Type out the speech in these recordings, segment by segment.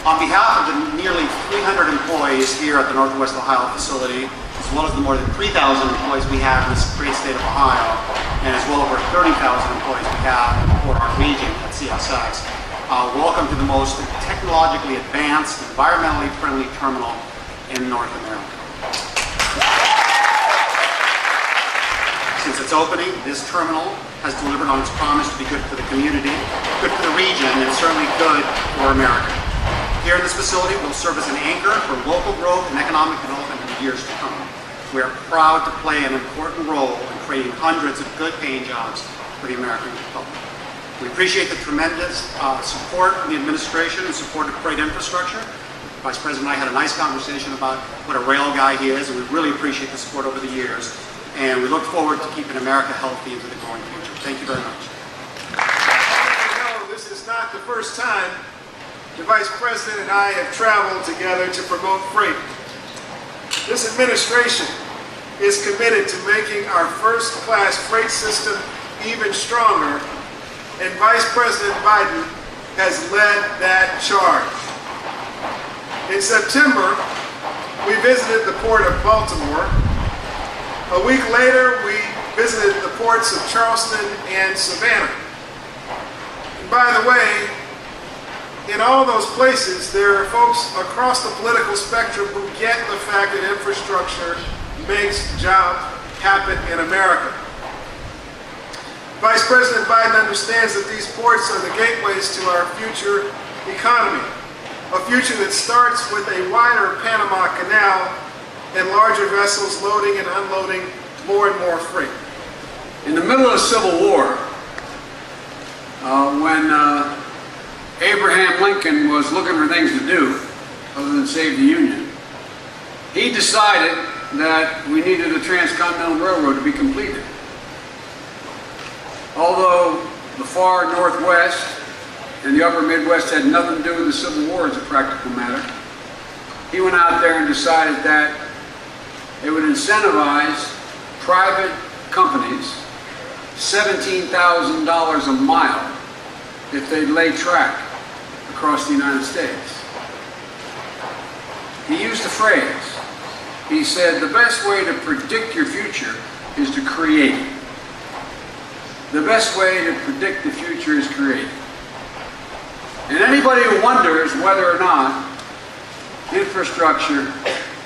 On behalf of the nearly 300 employees here at the Northwest Ohio facility, as well as the more than 3,000 employees we have in this great state of Ohio, and as well over 30,000 employees we have for our region at CSX, welcome to the most technologically advanced, environmentally friendly terminal in North America. Since its opening, this terminal has delivered on its promise to be good for the community, good for the region, and certainly good for America. Here in this facility, we'll serve as an anchor for local growth and economic development in the years to come. We are proud to play an important role in creating hundreds of good-paying jobs for the American public. We appreciate the tremendous support from the administration and support of freight infrastructure. Vice President and I had a nice conversation about what a rail guy he is, and we really appreciate the support over the years. And we look forward to keeping America healthy into the growing future. Thank you very much. No, this is not the first time the Vice President and I have traveled together to promote freight. This administration is committed to making our first-class freight system even stronger, and Vice President Biden has led that charge. In September, we visited the port of Baltimore. A week later, we visited the ports of Charleston and Savannah. And by the way, in all those places, there are folks across the political spectrum who get the fact that infrastructure makes jobs happen in America. Vice President Biden understands that these ports are the gateways to our future economy, a future that starts with a wider Panama Canal and larger vessels loading and unloading more and more freight. In the middle of the Civil War, when Abraham Lincoln was looking for things to do other than save the Union, he decided that we needed a transcontinental railroad to be completed. Although the far Northwest and the upper Midwest had nothing to do with the Civil War as a practical matter, he went out there and decided that it would incentivize private companies $17,000 a mile if they lay track across the United States. He used a phrase. He said, the best way to predict your future is to create it. The best way to predict the future is create it. And anybody who wonders whether or not infrastructure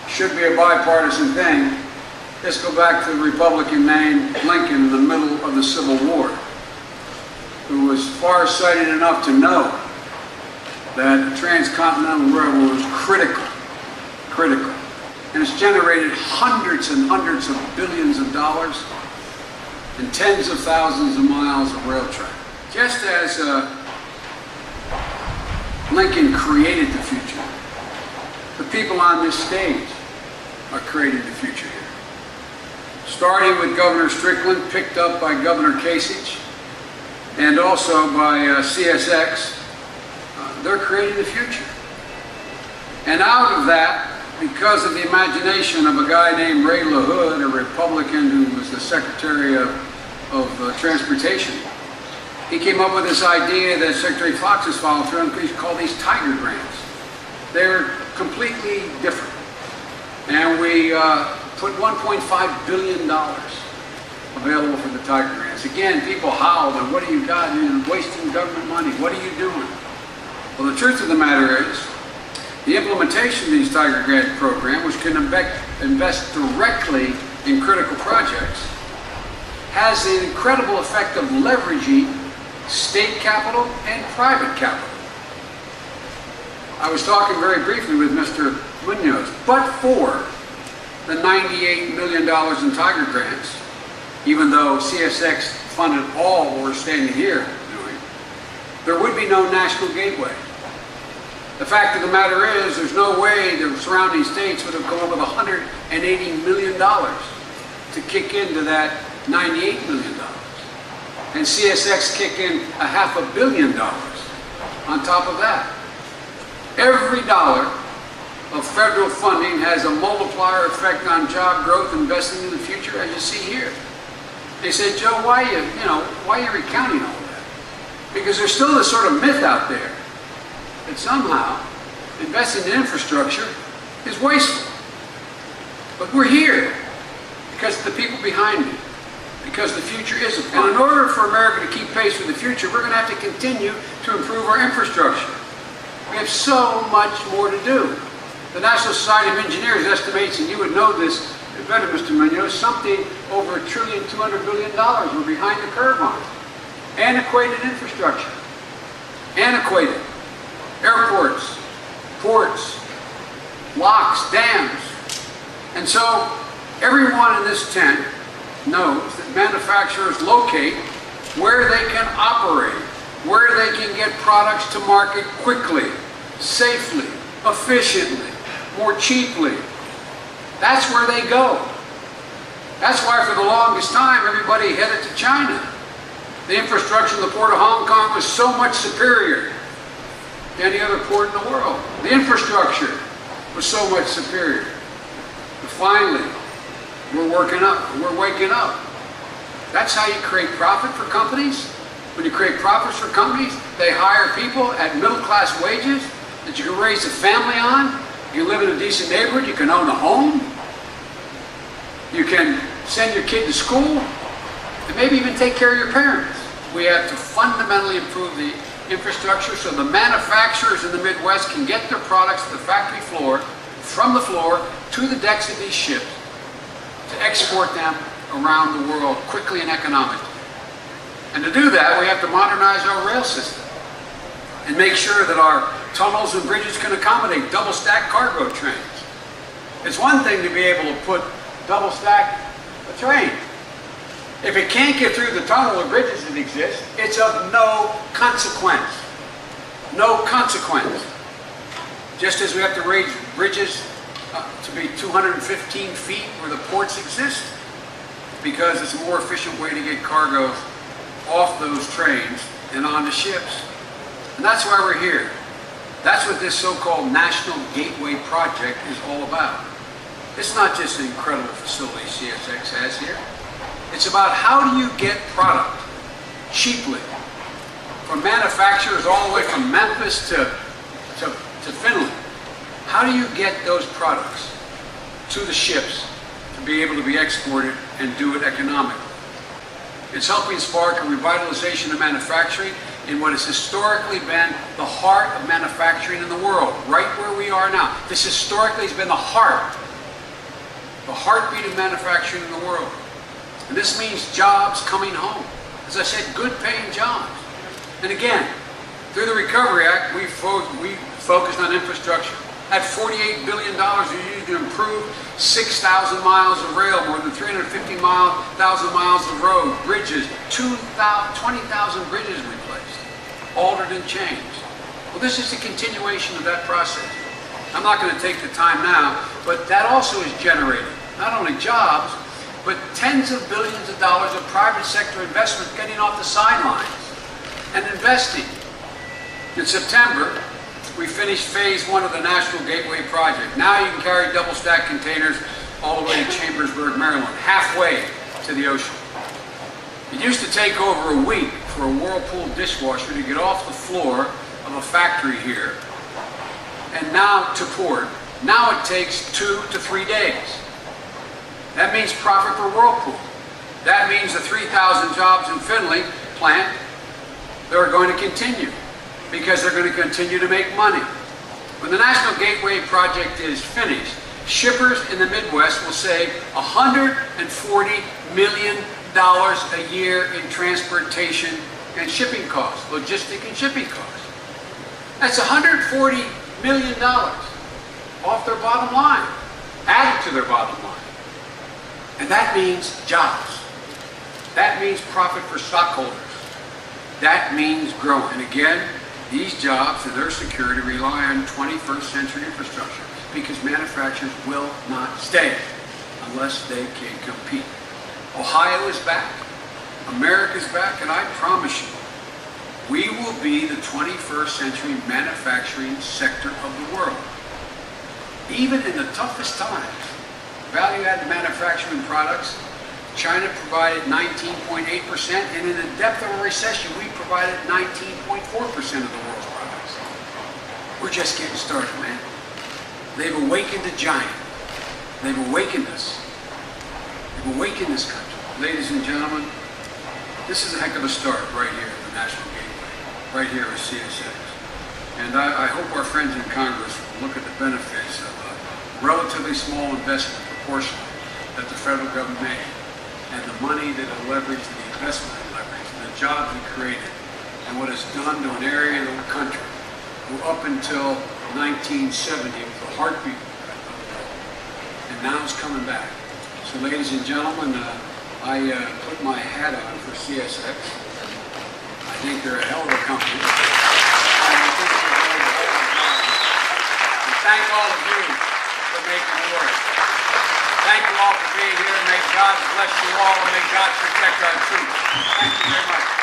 should be a bipartisan thing, let's go back to the Republican named Lincoln in the middle of the Civil War, who was far-sighted enough to know that the transcontinental railroad was critical. And it's generated hundreds and hundreds of billions of dollars and tens of thousands of miles of rail track. Just as Lincoln created the future, the people on this stage are creating the future here. Starting with Governor Strickland, picked up by Governor Kasich, and also by CSX, they're creating the future. And out of that, because of the imagination of a guy named Ray LaHood, a Republican who was the Secretary of Transportation, he came up with this idea that Secretary Fox has followed through on. He's called these Tiger Grants. They're completely different. And we put $1.5 billion available for the Tiger Grants. Again, people howled, and what do you got? You're wasting government money. What are you doing? Well, the truth of the matter is, the implementation of these Tiger Grant program, which can invest directly in critical projects, has the incredible effect of leveraging state capital and private capital. I was talking very briefly with Mr. Munoz, but for the $98 million in Tiger Grants, even though CSX funded all what we're standing here doing, there would be no national gateway. The fact of the matter is, there's no way the surrounding states would have come up with $180 million to kick into that $98 million. And CSX kick in $500 million on top of that. Every dollar of federal funding has a multiplier effect on job growth, investing in the future, as you see here. They say, Joe, why are you recounting all that? Because there's still this sort of myth out there that somehow investing in infrastructure is wasteful. But we're here because of the people behind me, because the future is upon us. And in order for America to keep pace with the future, we're going to have to continue to improve our infrastructure. We have so much more to do. The National Society of Engineers estimates, and you would know this better, Mr. Munoz, something over $1.2 trillion we're behind the curve on. Antiquated infrastructure. Antiquated. Airports, ports, locks, dams. And so everyone in this tent knows that manufacturers locate where they can operate, where they can get products to market quickly, safely, efficiently, more cheaply. That's where they go. That's why for the longest time everybody headed to China. The infrastructure in the port of Hong Kong was so much superior to any other port in the world. The infrastructure was so much superior. But finally, we're waking up. That's how you create profit for companies. When you create profits for companies, they hire people at middle-class wages that you can raise a family on. You live in a decent neighborhood. You can own a home. You can send your kid to school and maybe even take care of your parents. We have to fundamentally improve the infrastructure so the manufacturers in the Midwest can get their products to the factory floor, from the floor to the decks of these ships, to export them around the world quickly and economically. And to do that, we have to modernize our rail system and make sure that our tunnels and bridges can accommodate double-stack cargo trains. It's one thing to be able to put double-stack a train. If it can't get through the tunnel or bridges that exist, it's of no consequence. No consequence. Just as we have to raise bridges to be 215 feet where the ports exist, because it's a more efficient way to get cargo off those trains and onto ships. And that's why we're here. That's what this so-called National Gateway Project is all about. It's not just an incredible facility CSX has here. It's about how do you get product cheaply from manufacturers all the way from Memphis to Finland. How do you get those products to the ships to be able to be exported and do it economically? It's helping spark a revitalization of manufacturing in what has historically been the heart of manufacturing in the world, right where we are now. This historically has been the heartbeat of manufacturing in the world. And this means jobs coming home. As I said, good paying jobs. And again, through the Recovery Act, we focused on infrastructure. At $48 billion, we used to improve 6,000 miles of rail, more than 350,000 miles of road, bridges, 20,000 bridges replaced, altered and changed. Well, this is a continuation of that process. I'm not going to take the time now, but that also is generating not only jobs, but tens of billions of dollars of private sector investment getting off the sidelines and investing. In September, we finished phase 1 of the National Gateway Project. Now you can carry double-stack containers all the way to Chambersburg, Maryland, halfway to the ocean. It used to take over a week for a Whirlpool dishwasher to get off the floor of a factory here and now to port. Now it takes 2 to 3 days. That means profit for Whirlpool. That means the 3,000 jobs in Finley plant, they're going to continue because they're going to continue to make money. When the National Gateway Project is finished, shippers in the Midwest will save $140 million a year in transportation and shipping costs, logistic and shipping costs. That's $140 million off their bottom line, added to their bottom line. And that means jobs. That means profit for stockholders. That means growth. And again, these jobs and their security rely on 21st century infrastructure because manufacturers will not stay unless they can compete. Ohio is back. America's back. And I promise you, we will be the 21st century manufacturing sector of the world. Even in the toughest times, value-added manufacturing products, China provided 19.8%, and in the depth of a recession, we provided 19.4% of the world's products. We're just getting started, man. They've awakened a giant. They've awakened us. They've awakened this country. Ladies and gentlemen, this is a heck of a start right here at the National Gateway, right here at CSX. And I hope our friends in Congress will look at the benefits of a relatively small investment proportionally that the federal government made, and the money that it leveraged, the investment it leveraged, the jobs it created, and what it's done to an area of the country who up until 1970 was the heartbeat of the world, and now it's coming back. So ladies and gentlemen, I put my hat on for CSX. I think they're a hell of a company. And thank all of you for making it work. Thank you all for being here. May God bless you all, and may God protect our troops. Thank you very much.